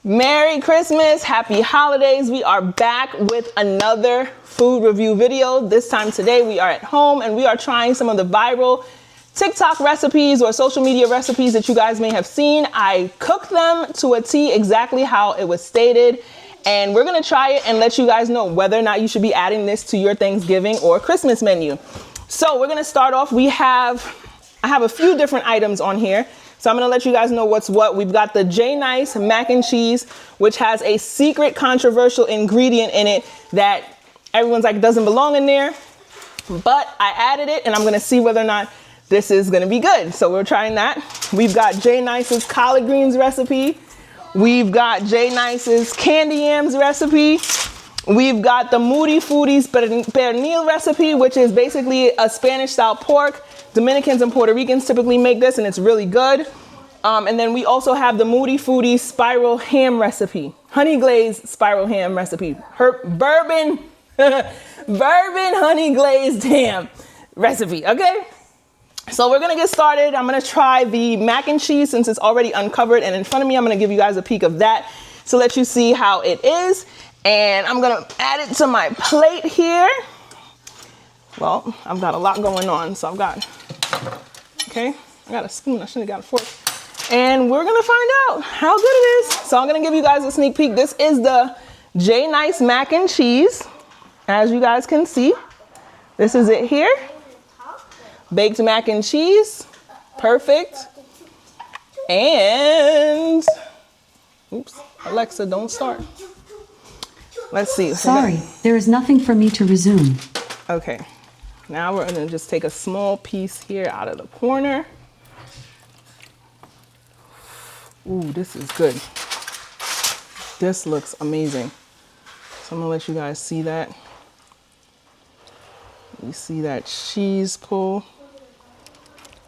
Merry Christmas, happy holidays. We are back with another food review video. This time today we are at home and we are trying some of the viral TikTok recipes or social media recipes that you guys may have seen. I cooked them to a T exactly how it was stated. And we're gonna try it and let you guys know whether or not you should be adding this to your Thanksgiving or Christmas menu. So we're gonna start off. I have a few different items on here. So I'm gonna let you guys know what's what. We've got the J Nice mac and cheese, which has a secret controversial ingredient in it that everyone's like doesn't belong in there. But I added it and I'm gonna see whether or not this is gonna be good. So we're trying that. We've got J Nice's collard greens recipe. We've got J Nice's Candied Yams recipe. We've got the Moody Foody's Pernil recipe, which is basically a Spanish style pork. Dominicans and Puerto Ricans typically make this and it's really good. And then we also have the Moody Foody spiral ham recipe, honey glazed spiral ham recipe, bourbon honey glazed ham recipe, okay? So we're gonna get started. I'm gonna try the mac and cheese since it's already uncovered and in front of me. I'm gonna give you guys a peek of that to let you see how it is. And I'm gonna add it to my plate here. Well, I've got a lot going on. So I got a spoon. I should have got a fork. And we're gonna find out how good it is. So I'm gonna give you guys a sneak peek. This is the J Nice mac and cheese. As you guys can see, this is it here. Baked mac and cheese, perfect. And, oops, Alexa, don't start. Let's see. Sorry, there is nothing for me to resume. Okay, now we're gonna just take a small piece here out of the corner. Ooh, this is good. This looks amazing. So I'm gonna let you guys see that. You see that cheese pull.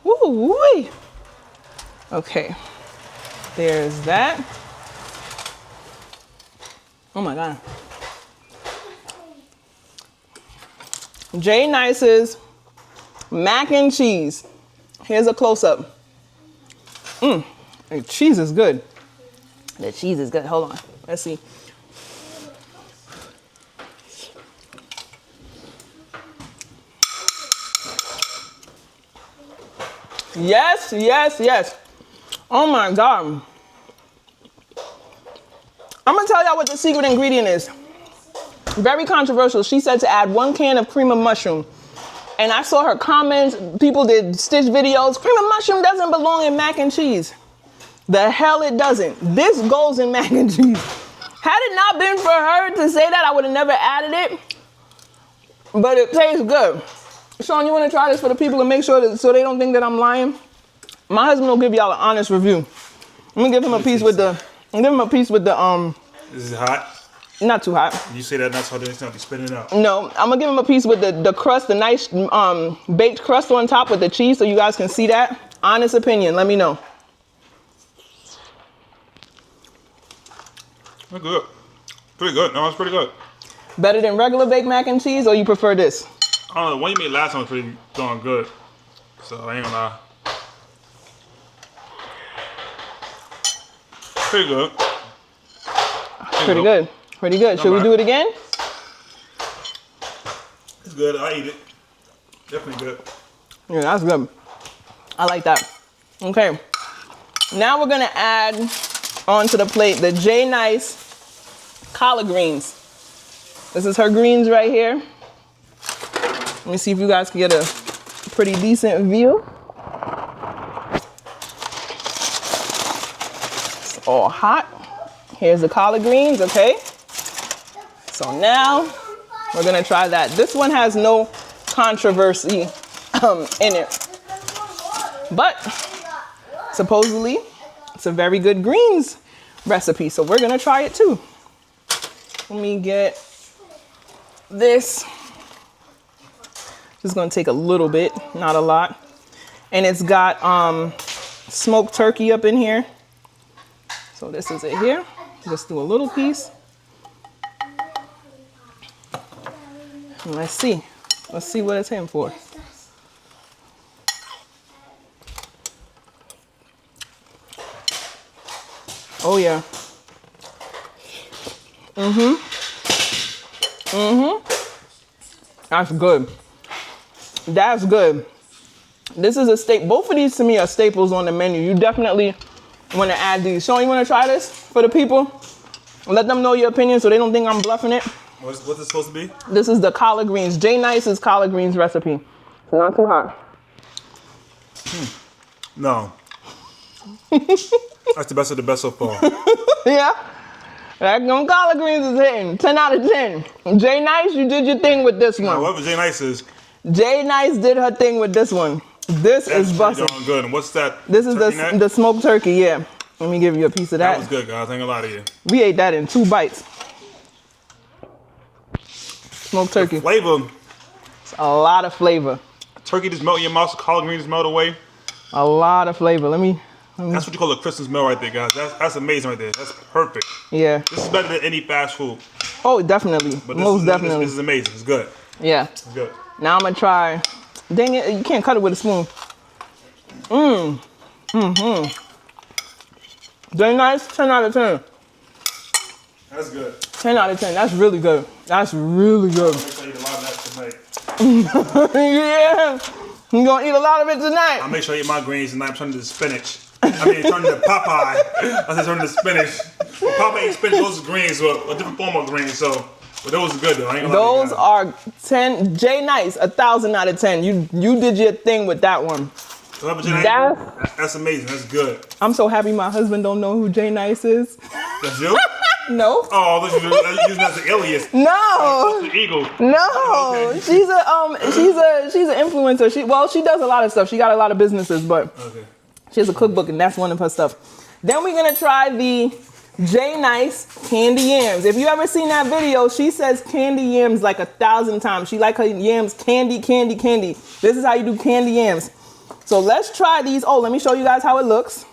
Woo-wee. Okay, there's that. Oh my God. J Nice's mac and cheese. Here's a close-up. The cheese is good. The cheese is good. Hold on. Let's see. Yes, yes, yes. Oh my God. I'm gonna tell y'all what the secret ingredient is. Very controversial. She said to add 1 can of cream of mushroom. And I saw her comments. People did stitch videos. Cream of mushroom doesn't belong in mac and cheese. The hell it doesn't. This goes in mac and cheese. Had it not been for her to say that, I would have never added it. But it tastes good. Sean, you want to try this for the people and make sure that so they don't think that I'm lying? My husband will give y'all an honest review. I'm gonna give him a piece with the. Is it hot? Not too hot. You say that not so next time you spin it out. No, I'm gonna give him a piece with the crust, the nice baked crust on top with the cheese, so you guys can see that. Honest opinion. Let me know. That's good. Pretty good. No, it's pretty good. Better than regular baked mac and cheese, or you prefer this? I don't know. The one you made last time was pretty darn good. So I ain't gonna lie. Pretty good. Pretty good. Pretty good. Should we do it again? It's good. I eat it. Definitely good. Yeah, that's good. I like that. Okay. Now we're gonna add onto the plate the J Nice collard greens. This is her greens right here. Let me see if you guys can get a pretty decent view. It's all hot. Here's the collard greens, okay? So now we're gonna try that. This one has no controversy in it. But supposedly it's a very good greens recipe, so we're gonna try it too. Let me get this. Just gonna take a little bit, not a lot. And it's got smoked turkey up in here. So this is it here. Just do a little piece. And let's see what it's in for. Oh yeah. That's good. That's good. This is a staple. Both of these to me are staples on the menu. You definitely want to add these. Sean, you want to try this for the people? Let them know your opinion so they don't think I'm bluffing it. What's it supposed to be? This is the collard greens. J Nice's collard greens recipe. It's not too hot. No. That's the best of the best so far. Yeah. That collard greens is hitting. 10 out of 10. J Nice, you did your thing with this one. Whatever J Nice is. J Nice did her thing with this one. This is busting. Darn good. And what's that? This is the smoked turkey, yeah. Let me give you a piece of that. That was good, guys. I ain't gonna lie to you. We ate that in 2 bites. Smoked turkey. The flavor. It's a lot of flavor. Turkey just melt in your mouth. Collard greens melt away. A lot of flavor. Let me. That's what you call a Christmas meal right there, guys. That's amazing right there. That's perfect. Yeah. This is better than any fast food. Oh, definitely. But Most definitely. This is amazing. It's good. Yeah. It's good. Now I'm gonna try. Dang it! You can't cut it with a spoon. Very nice. 10 out of 10. That's good. 10 out of 10. That's really good. That's really good. Make sure you eat a lot of that tonight. Yeah. You gonna eat a lot of it tonight. I'll make sure I eat my greens tonight. I'm turning to spinach. I mean, turning to Popeye. I said turning to spinach. Well, Popeye ain't spinach. Those are greens, a different form of greens. So, but those are good though. I ain't gonna lie to you Those are 10. J Nice, 1,000 out of 10. You did your thing with that one. That's amazing. That's good. I'm so happy my husband don't know who J Nice is. That's you? No. Oh, you're using that as an alias. No. The eagle. No. Okay. She's an influencer. She does a lot of stuff. She got a lot of businesses, but Okay. she has a cookbook and that's one of her stuff. Then we're gonna try the J Nice Candied Yams. If you ever seen that video, she says Candied Yams like 1,000 times. She like her yams candy, candy, candy. This is how you do Candied Yams. So let's try these. Oh, let me show you guys how it looks.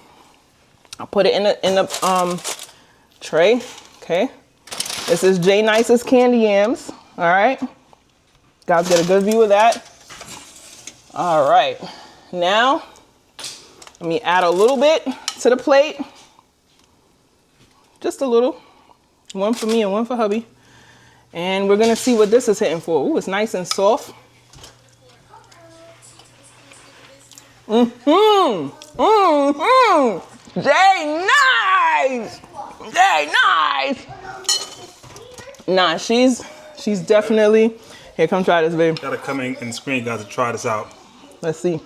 I'll put it in the tray. Okay. This is J Nice's Candied Yams. All right. Guys get a good view of that. All right. Now, let me add a little bit to the plate. Just a little. One for me and one for hubby. And we're gonna see what this is hitting for. Ooh, it's nice and soft. J Nice! J Nice! Nah, she's definitely. Here, come try this, babe. Gotta come in and screen, guys, to try this out. Let's see.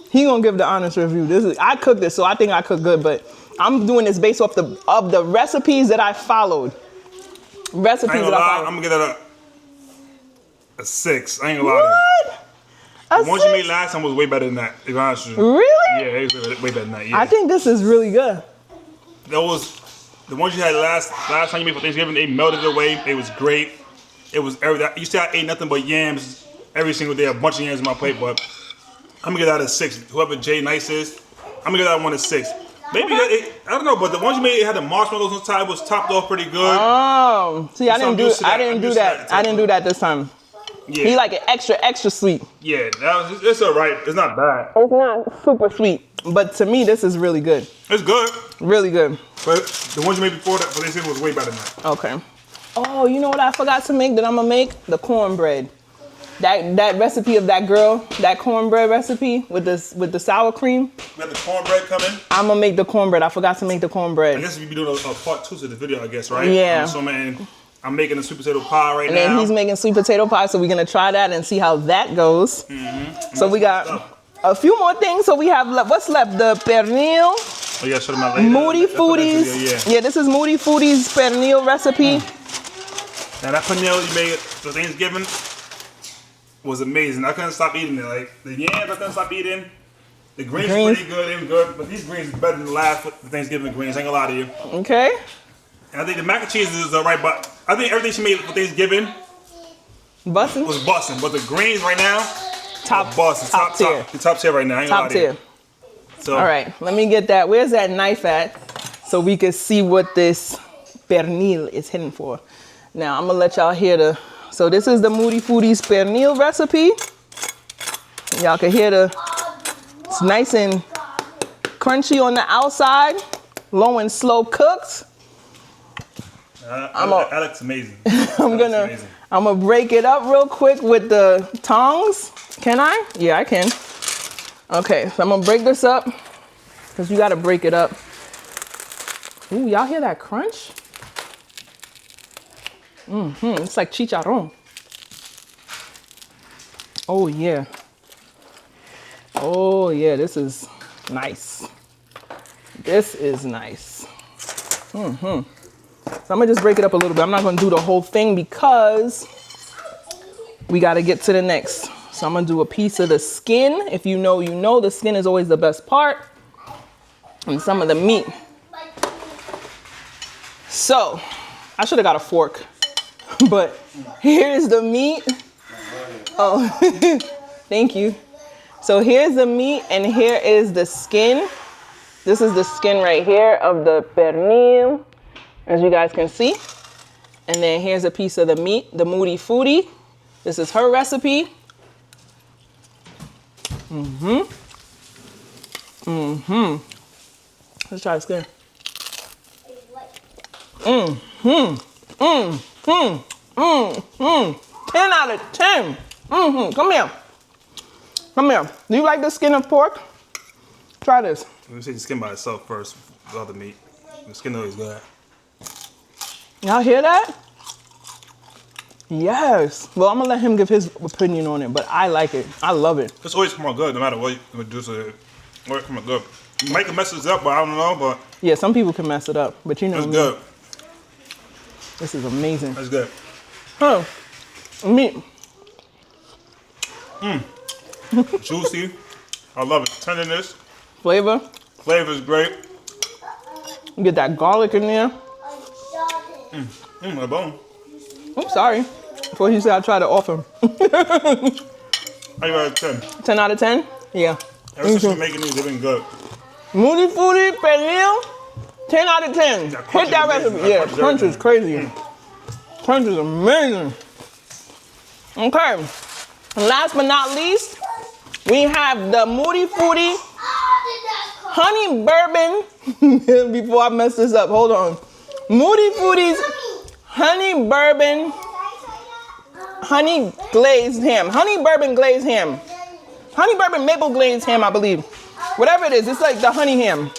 He gonna give the honest review. I cooked this, so I think I cooked good, but I'm doing this based off of the recipes that I followed. I'm gonna give that a 6. I ain't gonna lie to you. What? The ones you made last time was way better than that, to be honest with you. Really? Yeah, it was way better than that. Yeah. I think this is really good. That was the ones you had last time you made for Thanksgiving. They melted away. It was great. It was everything. You see, I ate nothing but yams every single day. A bunch of yams on my plate, but I'm gonna give that a 6. Whoever J Nice is, I'm gonna give that one a 6. Maybe I don't know, but the ones you made, it had the marshmallows on top. It was topped off pretty good. Oh, see, I didn't do that. I didn't do that this time. Yeah. He like it extra sweet. Yeah, it's alright. It's not bad. It's not super sweet, but to me, this is really good. It's good. Really good. But the ones you made before that, they said was way better than that. Okay. Oh, you know what I forgot to make that I'm gonna make? The cornbread. That recipe of that girl, that cornbread recipe with the sour cream. We got the cornbread coming. I'm gonna make the cornbread. I forgot to make the cornbread. I guess we'll be doing a part 2 to the video, I guess, right? Yeah. So, man, I'm making a sweet potato pie right And now. then he's making sweet potato pie, so we're gonna try that and see how that goes. Mm-hmm. So we got a few more things. So we have what's left? The Pernil, Oh, yeah, show them out later. Moody Foodies. Yeah, this is Moody Foodies Pernil recipe. Now that Pernil you made for Thanksgiving was amazing. I couldn't stop eating it. Like the yams, I couldn't stop eating. The greens were pretty good, they were good, but these greens are better than the last Thanksgiving greens. I ain't gonna lie to you. Okay. And I think the mac and cheese is alright, but I think everything she made for Thanksgiving Bussin'? was busting. But the greens right now, Top tier. Top tier right now. I ain't gonna lie Top to you. tier. So, All right, let me get that. Where's that knife at? So we can see what this pernil is hitting for. Now I'm gonna let y'all hear so this is the Moody Foodies pernil recipe. Y'all can hear it's nice and crunchy on the outside, low and slow cooked. That looks amazing. I'm gonna break it up real quick with the tongs. Can I? Yeah, I can. Okay, so I'm gonna break this up because you gotta break it up. Ooh, y'all hear that crunch? It's like chicharrón. Oh yeah. Oh yeah, this is nice. This is nice. So I'm gonna just break it up a little bit. I'm not gonna do the whole thing because we gotta get to the next. So I'm gonna do a piece of the skin. If you know, you know, the skin is always the best part. And some of the meat. So, I should have got a fork. But here's the meat. Oh, thank you. So here's the meat and here is the skin. This is the skin right here of the pernil, as you guys can see. And then here's a piece of the meat, the Moody Foody. This is her recipe. Let's try the skin. 10 out of 10. Come here. Come here. Do you like the skin of pork? Try this. Let me see the skin by itself first, the other meat. The skin always good. Y'all hear that? Yes. Well, I'm gonna let him give his opinion on it, but I like it. I love it. It's always come out good, no matter what you do to it. Always come out good. You might mess this up, but I don't know, but Yeah, some people can mess it up, but you know it's me. good. This is amazing. That's good. Huh. Meat. Juicy. I love it. Tenderness. Flavor. Flavor is great. You get that garlic in there. My bone. Oops, sorry. Before he said I tried to offer him. How you at 10? 10 out of 10? Yeah. Ever since you're making these, they've been good. Moody Foody, Pernil, 10 out of 10. Hit that recipe. Yeah, crunch is crazy. Crunch is amazing. Okay. Last but not least, we have the Moody Foody Honey Bourbon. Before I mess this up, hold on. Moody Foody's Honey Bourbon Honey Glazed Ham. Honey Bourbon Glazed Ham. Honey Bourbon Maple Glazed Ham, I believe. Whatever it is, it's like the honey ham.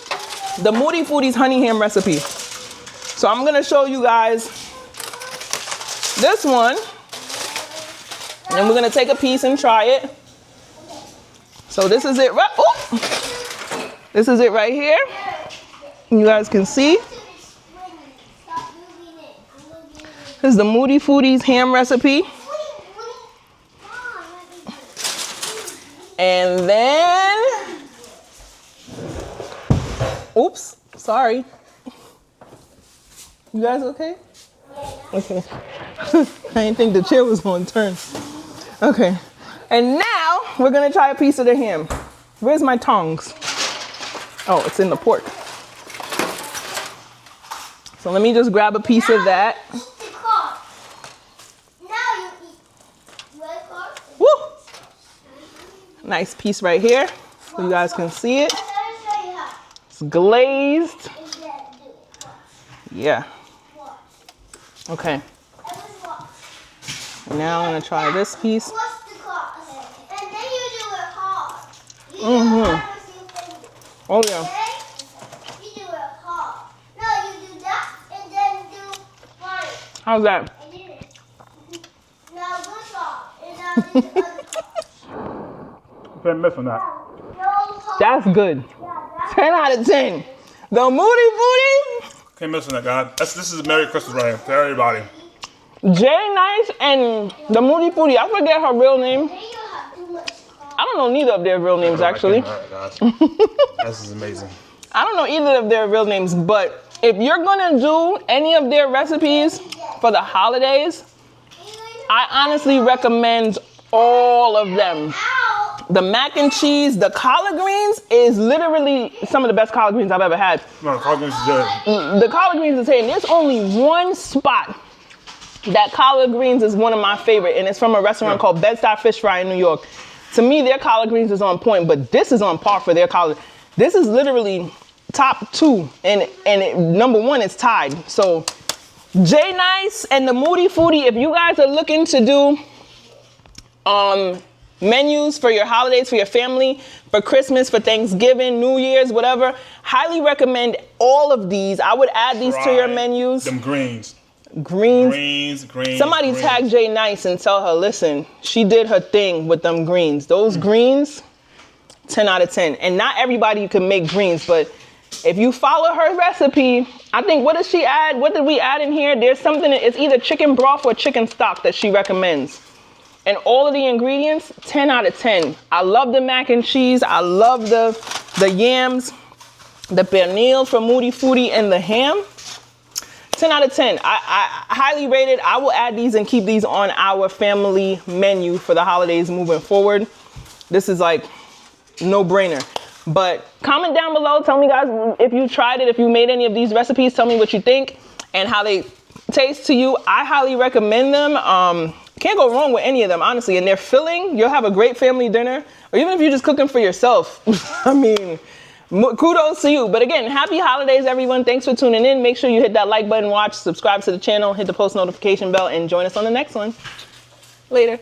The Moody Foody's honey ham recipe. So I'm gonna show you guys this one. And then we're gonna take a piece and try it. So this is it, this is it right here. You guys can see. This is the Moody Foody's ham recipe. And then, oops, sorry. You guys okay? Okay. I didn't think the chair was going to turn. Okay. And now we're going to try a piece of the ham. Where's my tongs? Oh, it's in the pork. So let me just grab a piece of that. Woo! Nice piece right here. So you guys can see it. It's glazed. Yeah. Okay. Now I'm gonna try this piece. Oh yeah. How's that? Can't miss on that. That's good. 10 out of 10. The Moody Foody. Can't miss on that, God. This is Merry Christmas right here for everybody. Jay Nice and the Moody Foody. I forget her real name. I don't know neither of their real names, actually. This is amazing. I don't know either of their real names, but if you're gonna do any of their recipes for the holidays, I honestly recommend all of them. The mac and cheese, the collard greens is literally some of the best collard greens I've ever had. No, collard greens is good. The collard greens is saying there's only one spot that collard greens is one of my favorite, and it's from a restaurant called Bed-Stuy Fish Fry in New York. To me, their collard greens is on point, but this is on par for their collard. This is literally top two, and number one is tied. So J Nice and the Moody Foody, if you guys are looking to do menus for your holidays, for your family, for Christmas, for Thanksgiving, New Year's, whatever, highly recommend all of these. I would add these to your menus. Them greens. Greens. Somebody tag J Nice and tell her, listen, she did her thing with them greens. Those greens, 10 out of 10. And not everybody can make greens, but if you follow her recipe, I think, what does she add? What did we add in here? There's something, it's either chicken broth or chicken stock that she recommends. And all of the ingredients, 10 out of 10. I love the mac and cheese. I love the yams, the pernil from Moody Foody, and the ham. 10 out of 10. I highly rate it. I will add these and keep these on our family menu for the holidays moving forward. This is like no brainer. But comment down below. Tell me, guys, if you tried it, if you made any of these recipes. Tell me what you think and how they taste to you. I highly recommend them. Can't go wrong with any of them, honestly. And they're filling. You'll have a great family dinner. Or even if you're just cooking for yourself. I mean, kudos to you. But again, happy holidays, everyone. Thanks for tuning in. Make sure you hit that like button, watch, subscribe to the channel, hit the post notification bell, and join us on the next one. Later.